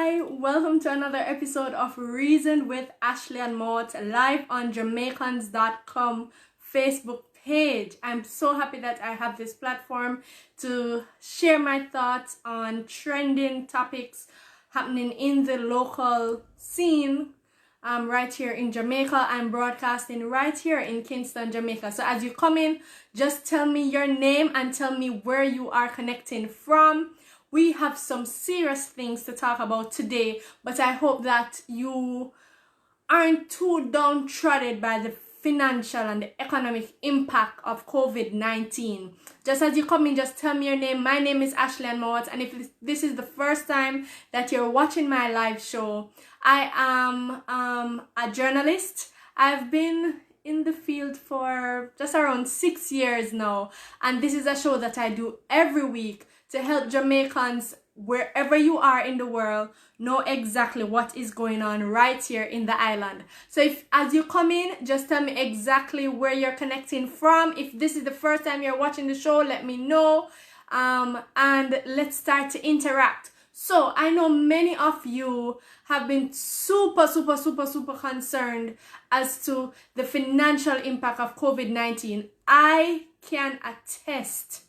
Hi, welcome to another episode of Reason with Ashleigh-Ann live on Jamaicans.com Facebook page. I'm so happy that I have this platform to share my thoughts on trending topics happening in the local scene right here in Jamaica. I'm broadcasting right here in Kingston, Jamaica. So as you come in, just tell me your name and tell me where you are connecting from. We have some serious things to talk about today, but I hope that you aren't too downtrodden by the financial and the economic impact of COVID-19. Just as you come in, just tell me your name. My name is Ashleigh-Ann, and if this is the first time that you're watching my live show, I am a journalist. I've been in the field for just around 6 years now, and this is a show that I do every week to help Jamaicans wherever you are in the world know exactly what is going on right here in the island. So if as you come in, just tell me exactly where you're connecting from. If this is the first time you're watching the show, let me know, and let's start to interact. So I know many of you have been super concerned as to the financial impact of COVID-19. I can attest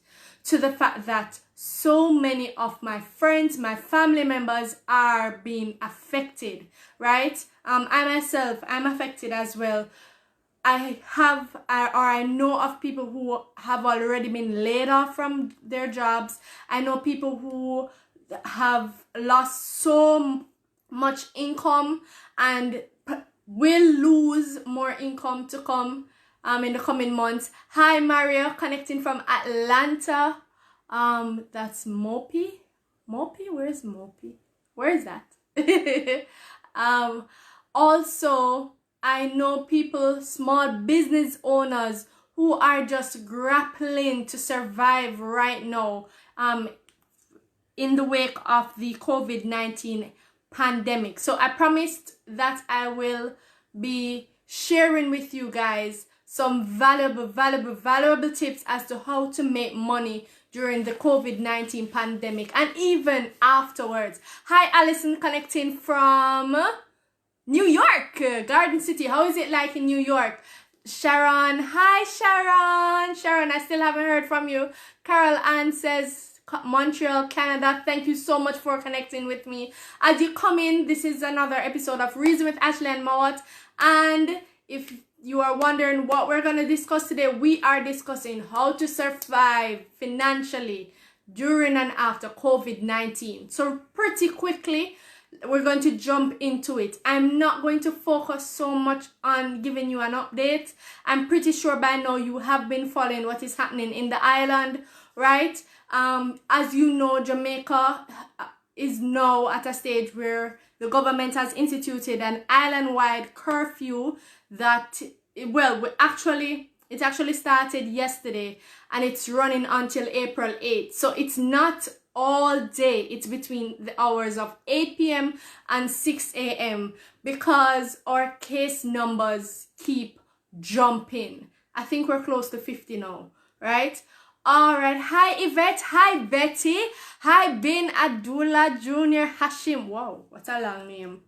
to the fact that so many of my friends, my family members are being affected, right? I myself, I'm affected as well. I know of people who have already been laid off from their jobs. I know people who have lost so much income and will lose more income to come in the coming months. Hi Maria, connecting from Atlanta. That's Mopi. Where's Mopi? Where is that? Also, I know people, small business owners who are just grappling to survive right now in the wake of the COVID-19 pandemic. So I promised that I will be sharing with you guys some valuable tips as to how to make money during the COVID-19 pandemic and even afterwards. Hi Alison, connecting from New York, Garden City. How is it like in New York? Sharon, hi Sharon, I still haven't heard from you. Carol Ann says Montreal, Canada. Thank you so much for connecting with me. As you come in, this is another episode of Reason with Ashleigh-Ann, and if you are wondering what we're going to discuss today, we are discussing how to survive financially during and after COVID-19. So pretty quickly, we're going to jump into it. I'm not going to focus so much on giving you an update. I'm pretty sure by now you have been following what is happening in the island, right? As you know, Jamaica is now at a stage where the government has instituted an island-wide curfew that, well, it actually started yesterday and it's running until April 8th. So it's not all day. It's between the hours of 8 p.m. and 6 a.m. because our case numbers keep jumping. I think we're close to 50 now, right? All right. Hi, Yvette. Hi, Betty. Hi, Bin Abdullah Jr. Hashim. Wow, what a long name.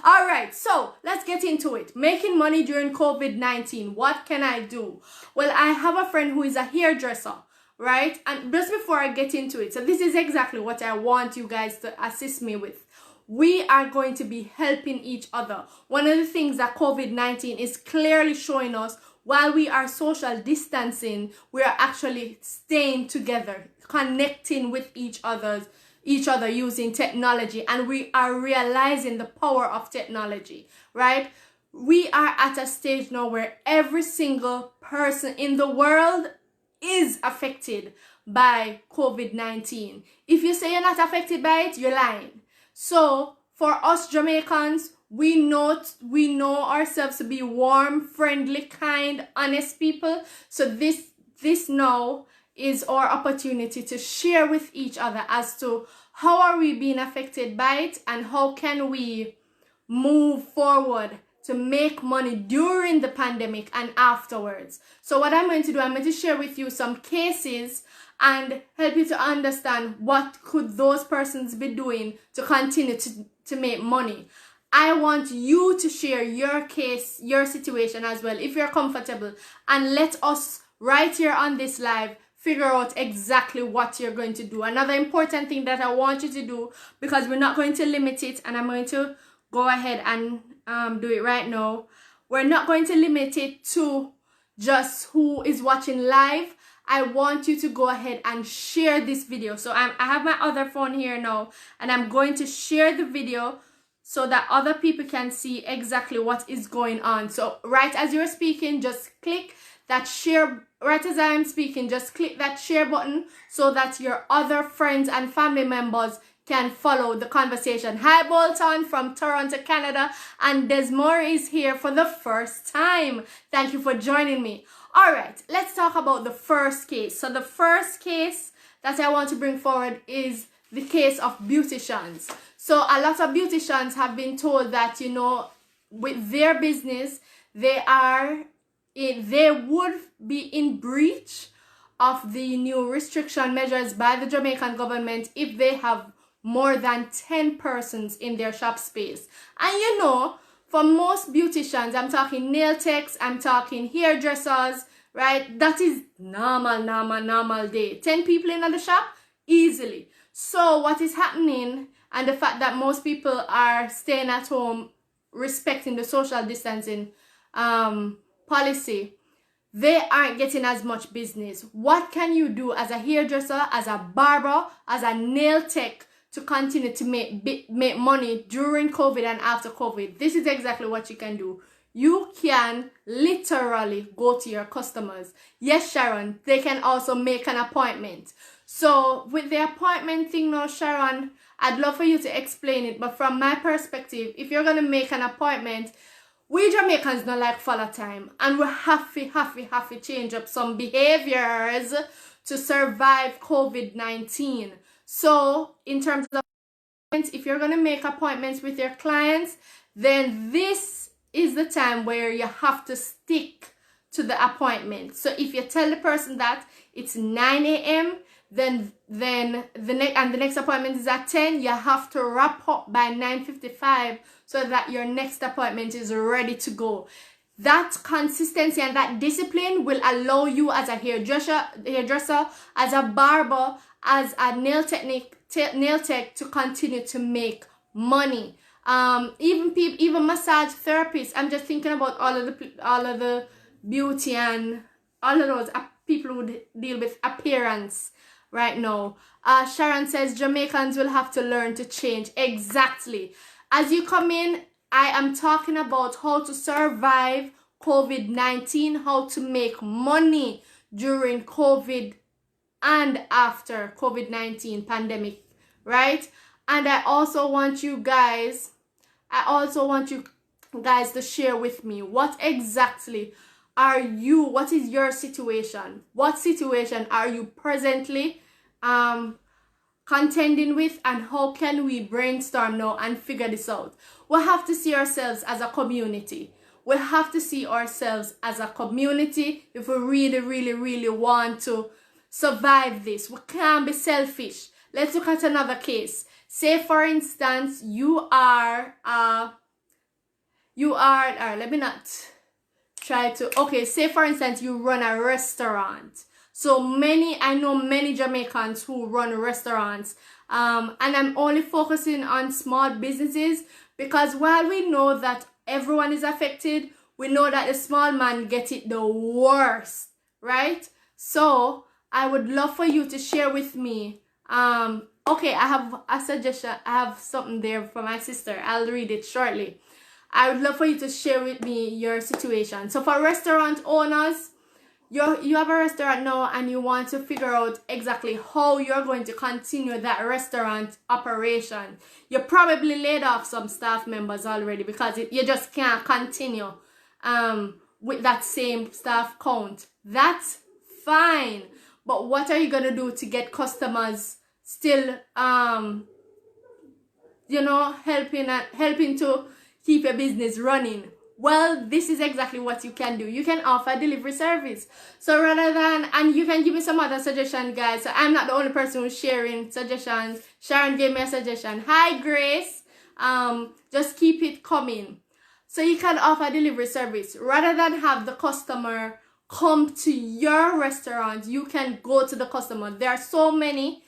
All right. So let's get into it. Making money during COVID-19. What can I do? Well, I have a friend who is a hairdresser, right? And just before I get into it, so this is exactly what I want you guys to assist me with. We are going to be helping each other. One of the things that COVID-19 is clearly showing us, while we are social distancing, we are actually staying together, connecting with each other using technology, and we are realizing the power of technology, right? We are at a stage now where every single person in the world is affected by COVID-19. If you say you're not affected by it, you're lying. So for us Jamaicans, we know ourselves to be warm, friendly, kind, honest people. So this now is our opportunity to share with each other as to how are we being affected by it and how can we move forward to make money during the pandemic and afterwards. So what I'm going to do, I'm going to share with you some cases and help you to understand what could those persons be doing to continue to make money. I want you to share your case, your situation as well, if you're comfortable, and let us right here on this live figure out exactly what you're going to do. Another important thing that I want you to do, because we're not going to limit it, and I'm going to go ahead and do it right now. We're not going to limit it to just who is watching live. I want you to go ahead and share this video. So I have my other phone here now, and I'm going to share the video so that other people can see exactly what is going on. So right as you're speaking, just click that share. Right as I am speaking, just click that share button so that your other friends and family members can follow the conversation. Hi Bolton from Toronto, Canada, and Desmore is here for the first time. Thank you for joining me. All right, let's talk about the first case. So the first case that I want to bring forward is the case of beauticians. So a lot of beauticians have been told that, you know, with their business, they would be in breach of the new restriction measures by the Jamaican government if they have more than 10 persons in their shop space. And you know, for most beauticians, I'm talking nail techs, I'm talking hairdressers, right? That is normal day. 10 people in the shop, easily. So what is happening, and the fact that most people are staying at home, respecting the social distancing policy, they aren't getting as much business. What can you do as a hairdresser, as a barber, as a nail tech to continue to make money during COVID and after COVID? This is exactly what you can do. You can literally go to your customers. Yes, Sharon, they can also make an appointment. So with the appointment thing now, Sharon, I'd love for you to explain it. But from my perspective, if you're going to make an appointment, we Jamaicans don't like follow time. And we have to change up some behaviors to survive COVID-19. So in terms of if you're going to make appointments with your clients, then this is the time where you have to stick to the appointment. So if you tell the person that it's 9 a.m., then the next appointment is at 10, you have to wrap up by 9:55 so that your next appointment is ready to go. That consistency and that discipline will allow you as a hairdresser, as a barber, as a nail tech to continue to make money. Even massage therapists. I'm just thinking about all of the beauty and all of those people who deal with appearance right now. Sharon says Jamaicans will have to learn to change. Exactly. As you come in, I am talking about how to survive COVID-19, how to make money during COVID and after COVID-19 pandemic, right? And I also want you guys to share with me what exactly what is your situation? What situation are you presently contending with, and how can we brainstorm now and figure this out? We have to see ourselves as a community. We have to see ourselves as a community if we really want to survive this. We can't be selfish. Let's look at another case. Say for instance, say for instance you run a restaurant. So I know many Jamaicans who run restaurants, and I'm only focusing on small businesses because while we know that everyone is affected, we know that the small man get it the worst, right? So I would love for you to share with me. Okay, I have a suggestion. I have something there for my sister. I'll read it shortly. I would love for you to share with me your situation. So for restaurant owners, you have a restaurant now and you want to figure out exactly how you're going to continue that restaurant operation. You probably laid off some staff members already because you just can't continue with that same staff count. That's fine. But what are you going to do to get customers still, helping to keep your business running? Well, this is exactly what you can do. You can offer delivery service. So rather than, and you can give me some other suggestions, guys. So I'm not the only person who's sharing suggestions. Sharon gave me a suggestion. Hi, Grace. Just keep it coming. So you can offer delivery service. Rather than have the customer come to your restaurant, you can go to the customer. There are so many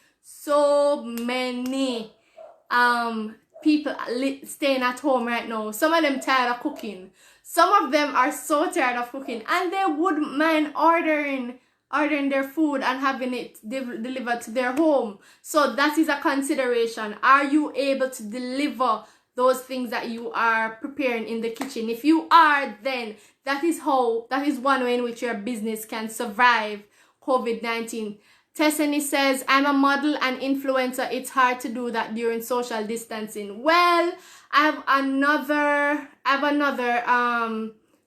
people staying at home right now. Some of them tired of cooking. Some of them are so tired of cooking, and they wouldn't mind ordering their food and having it delivered to their home. So that is a consideration. Are you able to deliver those things that you are preparing in the kitchen? If you are, then that is one way in which your business can survive COVID-19. Tessany says, I'm a model and influencer. It's hard to do that during social distancing. Well, I have another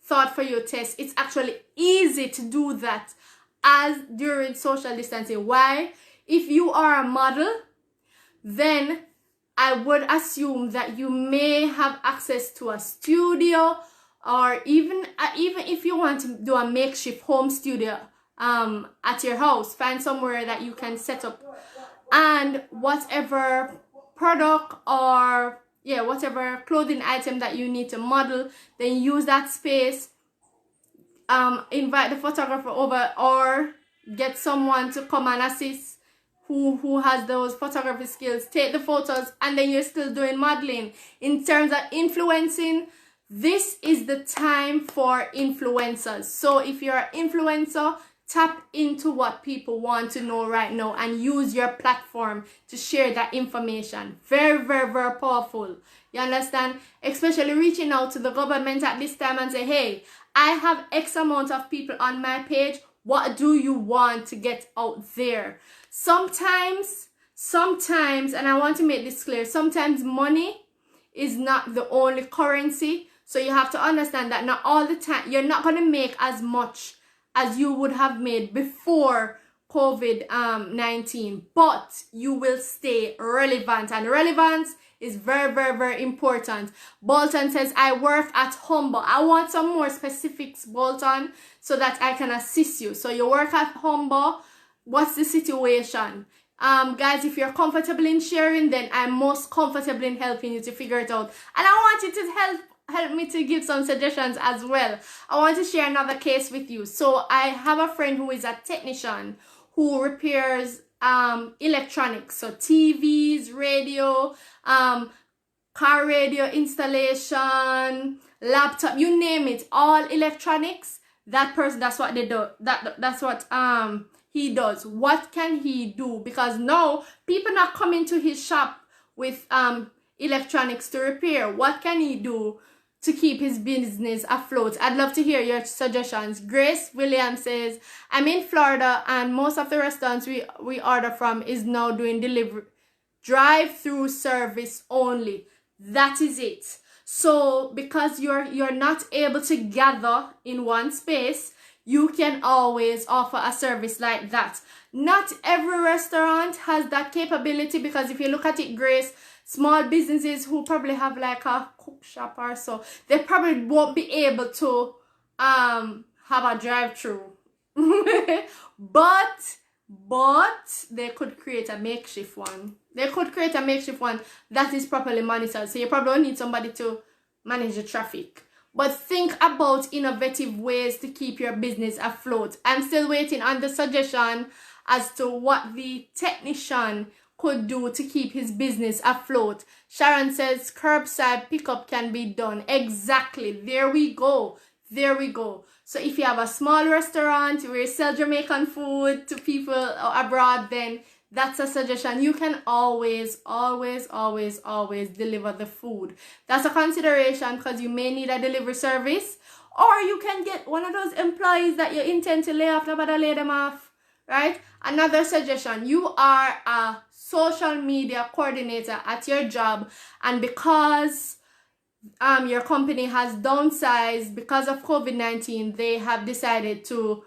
thought for you, Tess. It's actually easy to do that as during social distancing. Why? If you are a model, then I would assume that you may have access to a studio, or even if you want to do a makeshift home studio at your house, find somewhere that you can set up, and whatever product or whatever clothing item that you need to model, then use that space, invite the photographer over, or get someone to come and assist who has those photography skills, take the photos, and then you're still doing modeling. In terms of influencing, this is the time for influencers. So if you're an influencer, tap into what people want to know right now and use your platform to share that information. Very, very, very powerful. You understand? Especially reaching out to the government at this time and say, hey, I have X amount of people on my page. What do you want to get out there? Sometimes, and I want to make this clear, sometimes money is not the only currency. So you have to understand that not all the time, you're not going to make as much as you would have made before COVID-19, but you will stay relevant, and relevance is very, very, very important. Bolton says, I work at Humble. I want some more specifics, Bolton, so that I can assist you. So you work at Humble. What's the situation? Guys, if you're comfortable in sharing, then I'm most comfortable in helping you to figure it out. And I want you to help me to give some suggestions as well. I want to share another case with you. So I have a friend who is a technician who repairs electronics, so TVs, radio, car radio installation, laptop, you name it, all electronics. That person, that's what they do. That's what he does. What can he do? Because now people are coming to his shop with electronics to repair. What can he do to keep his business afloat? I'd love to hear your suggestions. Grace Williams says, I'm in Florida and most of the restaurants we order from is now doing delivery, drive-through service only. That is it. So because you're not able to gather in one space, you can always offer a service like that. Not every restaurant has that capability, because if you look at it, Grace, small businesses who probably have like a cook shop or so, they probably won't be able to have a drive-through. but they could create a makeshift one. They could create a makeshift one that is properly monitored. So you probably don't need somebody to manage the traffic. But think about innovative ways to keep your business afloat. I'm still waiting on the suggestion as to what the technician could do to keep his business afloat. Sharon says curbside pickup can be done. Exactly. There we go. There we go. So if you have a small restaurant where you sell Jamaican food to people abroad, then that's a suggestion. You can always deliver the food. That's a consideration, because you may need a delivery service, or you can get one of those employees that you intend to lay off, nobody lay them off, right? Another suggestion, you are a social media coordinator at your job, and because your company has downsized because of COVID-19, they have decided to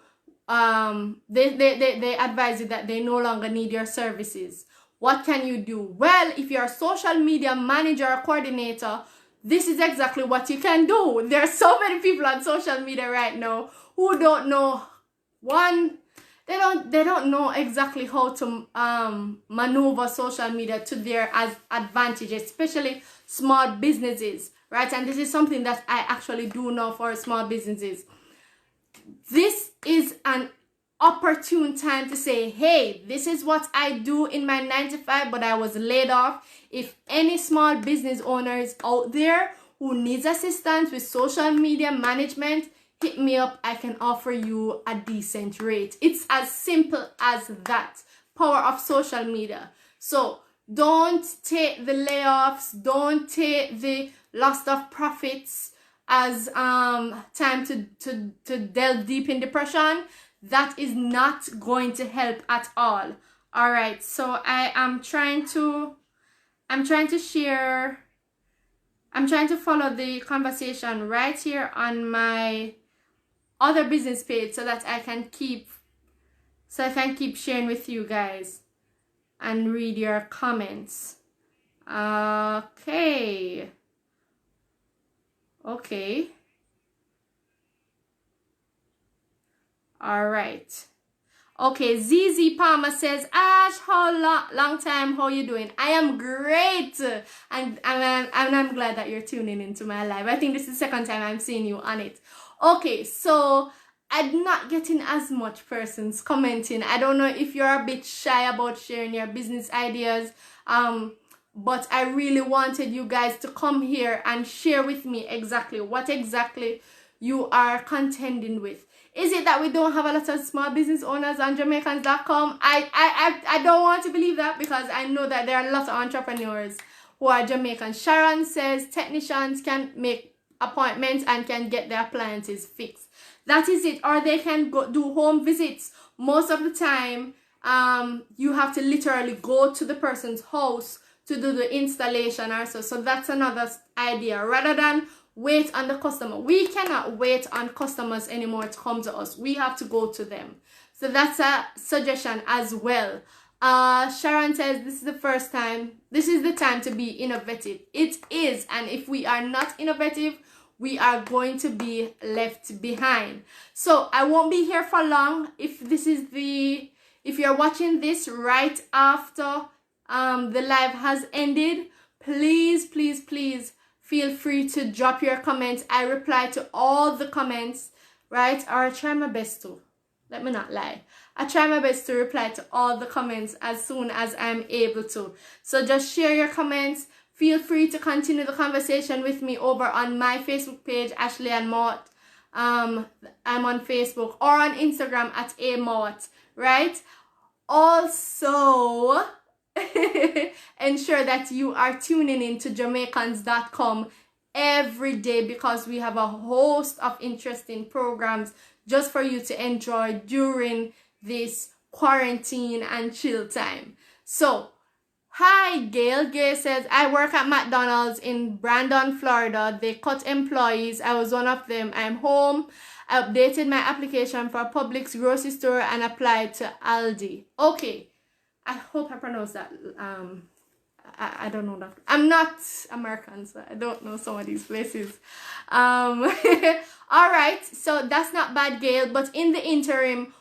they advise you that they no longer need your services. What can you do? Well, if you're a social media manager or coordinator, this is exactly what you can do. There are so many people on social media right now who don't know they don't know exactly how to maneuver social media to their advantage, especially small businesses, right? And this is something that I actually do know for small businesses. This is an opportune time to say, hey, this is what I do in my 9 to 5, but I was laid off. If any small business owners out there who needs assistance with social media management, hit me up. I can offer you a decent rate. It's as simple as that. Power of social media. So don't take the layoffs, don't take the loss of profits as time to delve deep in depression. That is not going to help at all. All right, so I'm trying to share, I'm trying to follow the conversation right here on my other business page so that I can keep sharing with you guys and read your comments. Okay. All right. Okay, ZZ Palmer says, Ash, how long time, how you doing? I am great, and I'm glad that you're tuning into my live. I think this is the second time I'm seeing you on it. Okay, so I'm not getting as much persons commenting. I don't know if you're a bit shy about sharing your business ideas, but I really wanted you guys to come here and share with me exactly what exactly you are contending with. Is it that we don't have a lot of small business owners on Jamaicans.com? I don't want to believe that, because I know that there are a lot of entrepreneurs who are Jamaican. Sharon says technicians can make appointments and can get their appliances fixed. That is it. Or they can go do home visits. Most of the time, you have to literally go to the person's house to do the installation or so. So that's another idea. Rather than wait on the customer. We cannot wait on customers anymore to come to us. We have to go to them. So that's a suggestion as well. Sharon says this is the first time. This is the time to be innovative. It is. And if we are not innovative, we are going to be left behind. So I won't be here for long. If you're watching this right after the live has ended, please feel free to drop your comments. I reply to all the comments, right? Or I try my best to. Let me not lie. I try my best to reply to all the comments as soon as I'm able to. So just share your comments. Feel free to continue the conversation with me over on my Facebook page, Ashleigh-Ann Mott. I'm on Facebook, or on Instagram at @amott, right? Also, ensure that you are tuning in to Jamaicans.com every day, because we have a host of interesting programs just for you to enjoy during this quarantine and chill time. So, hi Gail. Gail says, I work at McDonald's in Brandon, Florida. They cut employees. I was one of them. I'm home. I updated my application for Publix grocery store and applied to Aldi. Okay. I hope I pronounced that. I don't know that. I'm not American, so I don't know some of these places. All right, so that's not bad, Gail. But in the interim,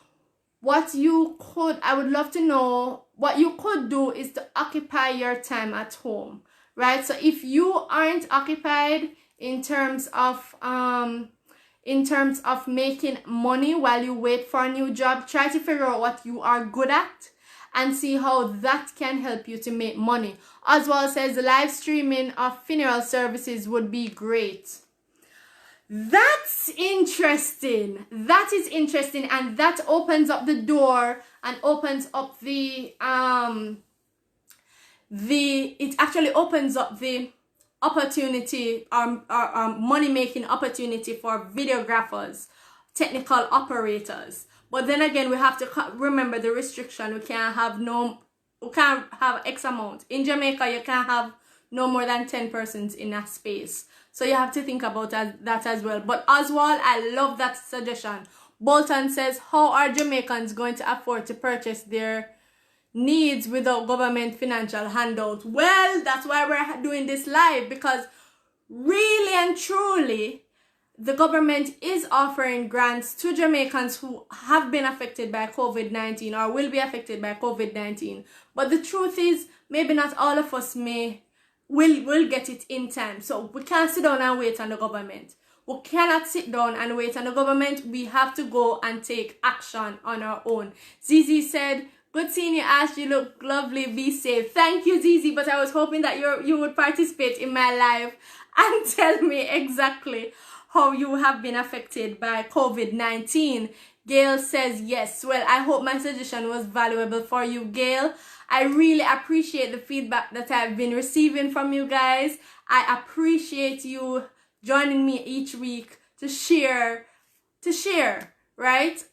I would love to know what you could do is to occupy your time at home, right? So if you aren't occupied in terms of making money while you wait for a new job, try to figure out what you are good at and see how that can help you to make money. Oswald says live streaming of funeral services would be great. That's interesting. That is interesting, and that opens up the door and opens up it actually opens up the opportunity or money making opportunity for videographers, technical operators. But then again, we have to remember the restriction. We can't have X amount. In Jamaica, you can't have no more than 10 persons in a space. So you have to think about that as well. But Oswald, I love that suggestion. Bolton says, how are Jamaicans going to afford to purchase their needs without government financial handouts? Well, that's why we're doing this live, because really and truly, the government is offering grants to Jamaicans who have been affected by COVID-19 or will be affected by COVID-19. But the truth is, maybe not all of us will get it in time. So we can't sit down and wait on the government. We cannot sit down and wait on the government. We have to go and take action on our own. Zizi said, good seeing you, Ash. You look lovely. Be safe. Thank you, Zizi. But I was hoping that you would participate in my live and tell me exactly how you have been affected by COVID-19. Gail says yes. Well, I hope my suggestion was valuable for you, Gail. I really appreciate the feedback that I've been receiving from you guys. I appreciate you joining me each week to share, right?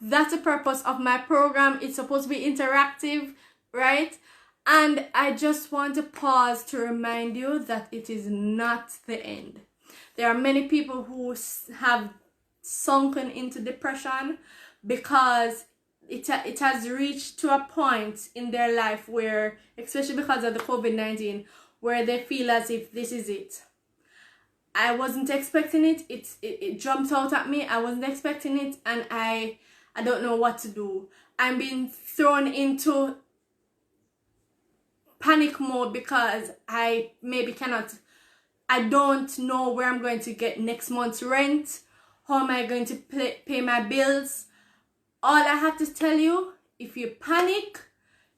That's the purpose of my program. It's supposed to be interactive, right? And I just want to pause to remind you that it is not the end. There are many people who have sunken into depression because it has reached to a point in their life where, especially because of the COVID-19, where they feel as if this is it. I wasn't expecting it. It jumped out at me. I wasn't expecting it, and I don't know what to do. I'm being thrown into panic mode because I don't know where I'm going to get next month's rent. How am I going to pay my bills? All I have to tell you, if you panic,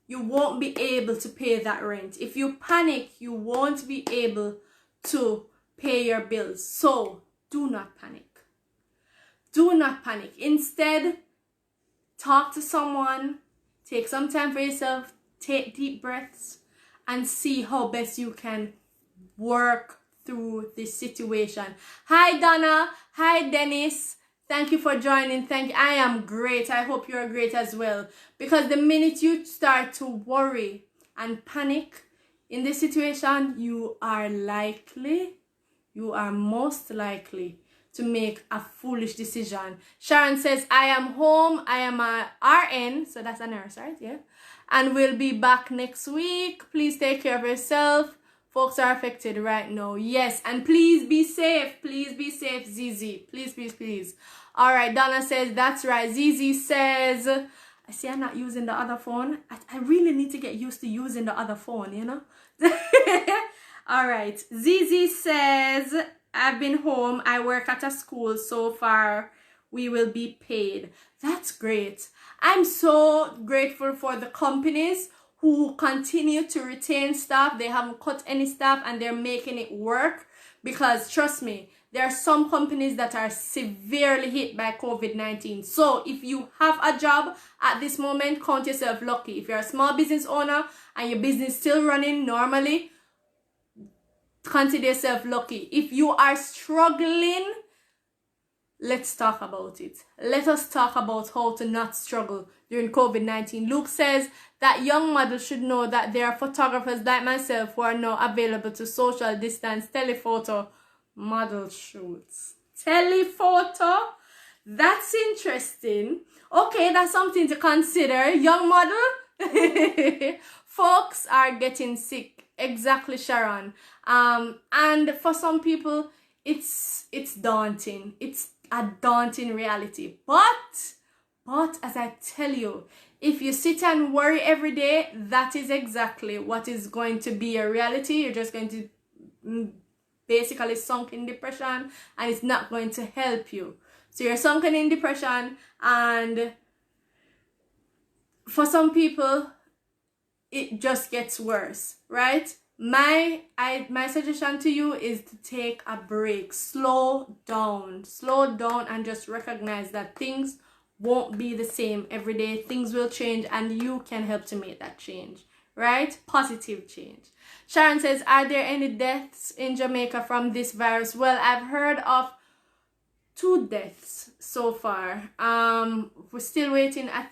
you won't be able to pay that rent. If you panic, you won't be able to pay your bills. So do not panic. Do not panic. Instead, talk to someone, take some time for yourself, take deep breaths, and see how best you can work through this situation. Hi Donna, hi Dennis, thank you for joining. I am great. I hope you're great as well, because the minute you start to worry and panic in this situation, you are most likely to make a foolish decision. Sharon says, I am home. I am a RN, so that's a nurse, right? Yeah. And we'll be back next week. Please take care of yourself. Folks are affected right now. Yes, and please be safe. Please be safe, Zizi. Please, please, please. All right, Donna says, that's right. Zizi says, I see I'm not using the other phone. I really need to get used to using the other phone, you know? All right. Zizi says, I've been home. I work at a school. So far, we will be paid. That's great. I'm so grateful for the companies who continue to retain staff. They haven't cut any staff and they're making it work, because trust me, there are some companies that are severely hit by COVID-19. So if you have a job at this moment, count yourself lucky. If you're a small business owner and your business still running normally, consider yourself lucky. If you are struggling, let's talk about it. Let us talk about how to not struggle during COVID-19. Luke says that young models should know that there are photographers like myself who are now available to social distance telephoto model shoots. Telephoto? That's interesting. Okay, that's something to consider. Young model? Folks are getting sick. Exactly, Sharon. And for some people, it's daunting. It's a daunting reality. But as I tell you, if you sit and worry every day, that is exactly what is going to be a reality. You're just going to basically sunk in depression, and it's not going to help you. So you're sunken in depression, and for some people, it just gets worse, right? My suggestion to you is to take a break. Slow down and just recognize that things won't be the same every day. Things will change, and you can help to make that change, right? Positive change. Sharon says, are there any deaths in Jamaica from this virus? Well, I've heard of 2 deaths so far. We're still waiting. I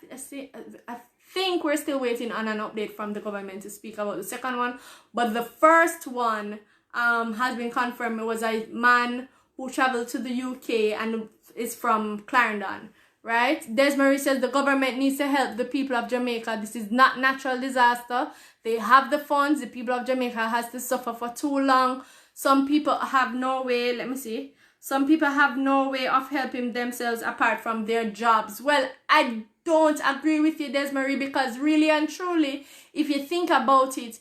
think we're still waiting on an update from the government to speak about the second one. But the first one has been confirmed. It was a man who traveled to the UK and is from Clarendon, right? Desmarie says the government needs to help the people of Jamaica. This is not natural disaster. They have the funds. The people of Jamaica has to suffer for too long. Some people have no way, let me see. Some people have no way of helping themselves apart from their jobs. Well, I don't agree with you, Desmarie, because really and truly, if you think about it,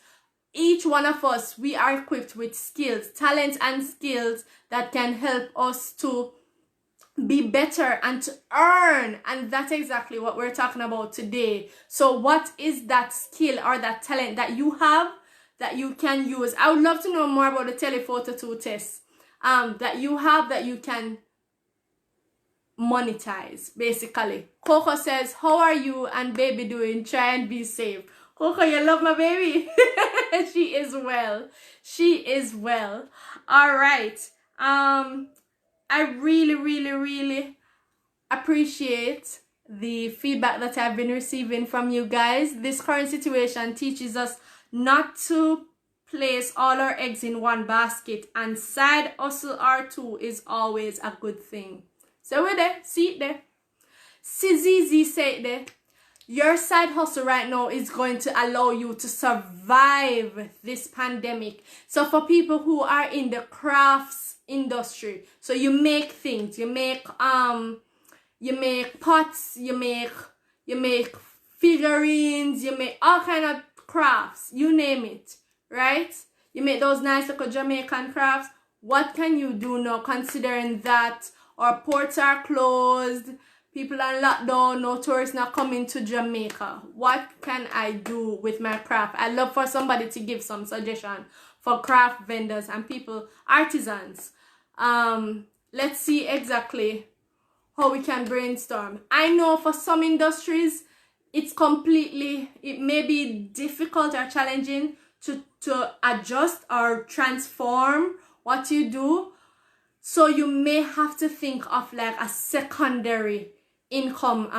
each one of us, we are equipped with skills, talents and skills that can help us to be better and to earn. And that's exactly what we're talking about today. So what is that skill or that talent that you have that you can use? I would love to know more about the telephoto 2 test that you have that you can monetize, basically. Coco says, how are you and baby doing? Try and be safe. Coco, you love my baby. She is well. She is well. All right. I really appreciate the feedback that I've been receiving from you guys. This current situation teaches us not to place all our eggs in one basket, and side hustle or two is always a good thing. So we're there, see it there. Cizizi said there, your side hustle right now is going to allow you to survive this pandemic. So for people who are in the crafts industry, so you make things, you make pots, you make figurines, you make all kind of crafts, you name it, right? You make those nice little Jamaican crafts. What can you do now, considering that our ports are closed, people are locked down, no tourists not coming to Jamaica? What can I do with my craft? I'd love for somebody to give some suggestion for craft vendors and people, artisans. Let's see exactly how we can brainstorm. I know for some industries, it may be difficult or challenging to adjust or transform what you do. So you may have to think of like a secondary income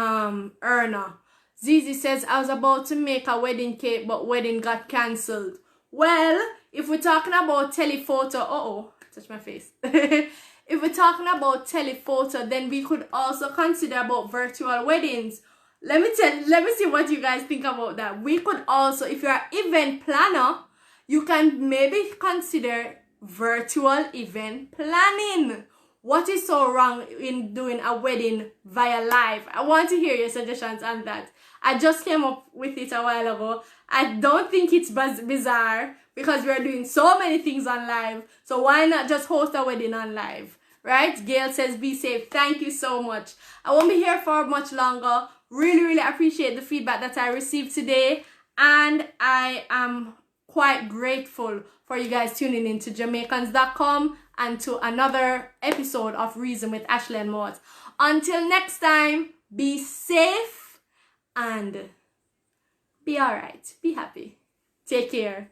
earner. Zizi says, I was about to make a wedding cake, but wedding got cancelled. Well, if we're talking about telephoto, touch my face. If we're talking about telephoto, then we could also consider about virtual weddings. Let me see what you guys think about that. We could also, if you're an event planner, you can maybe consider virtual event planning. What is so wrong in doing a wedding via live? I want to hear your suggestions on that. I just came up with it a while ago. I don't think it's bizarre because we're doing so many things on live. So why not just host a wedding on live, right? Gail says, be safe. Thank you so much. I won't be here for much longer. Really appreciate the feedback that I received today. And I am quite grateful for you guys tuning in to Jamaicans.com and to another episode of Reason with Ashleigh-Ann Mott. Until next time, be safe and be alright. Be happy. Take care.